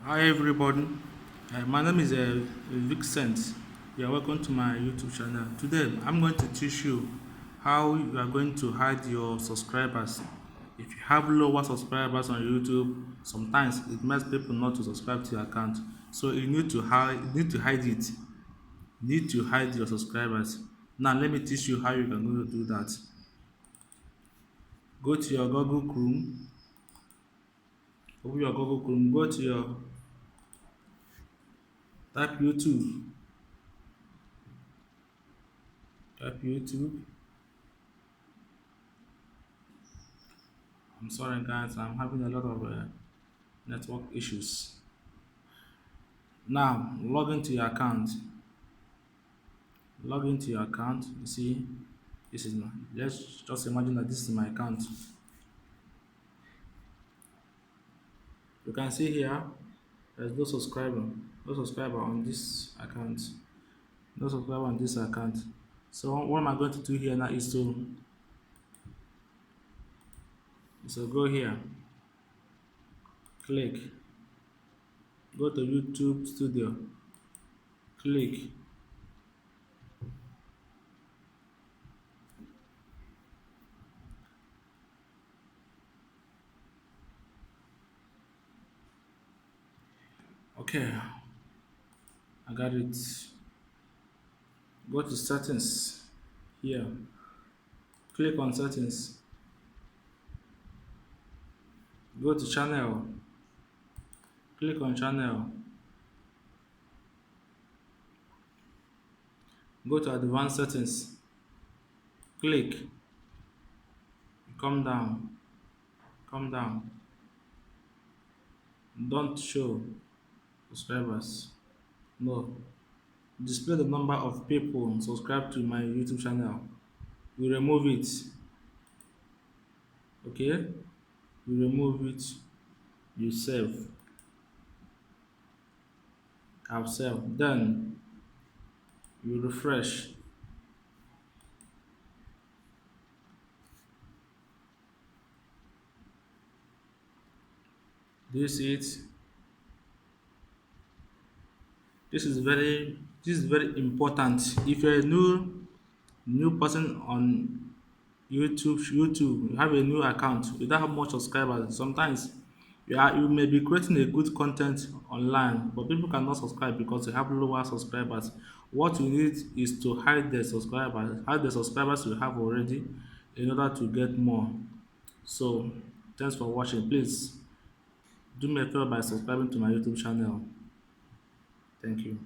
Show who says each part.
Speaker 1: Hi everybody, my name is Vincent. You are welcome to my YouTube channel. Today I'm going to teach you how you are going to hide your subscribers. If you have lower subscribers on YouTube, sometimes it makes people not to subscribe to your account. So you need to hide it. You need to hide your subscribers. Now let me teach you how you can go to do that. Go to your Google Chrome, open your Google Chrome, go to your type YouTube, type YouTube. I'm sorry guys, I'm having a lot of network issues. Now log into your account. Log into your account. You see, this is my. Let's just imagine that this is my account. You can see here, there's no subscriber, no subscriber on this account, no subscriber on this account. So what am I going to do here now is to go here, click, go to YouTube Studio, click. Okay, I got it. Go to settings here, click on settings, go to channel, click on channel, go to advanced settings, click, come down, come down, don't show subscribers, no, display the number of people subscribed to my YouTube channel. We remove it, okay, we remove it, you save, I've saved, then you refresh. This is this is very important. If you're a new person on YouTube, you have a new account, you don't have much subscribers. Sometimes you may be creating a good content online, but people cannot subscribe because you have lower subscribers. What you need is to hide the subscribers you have already in order to get more. So thanks for watching. Please do me a favor by subscribing to my YouTube channel. Thank you.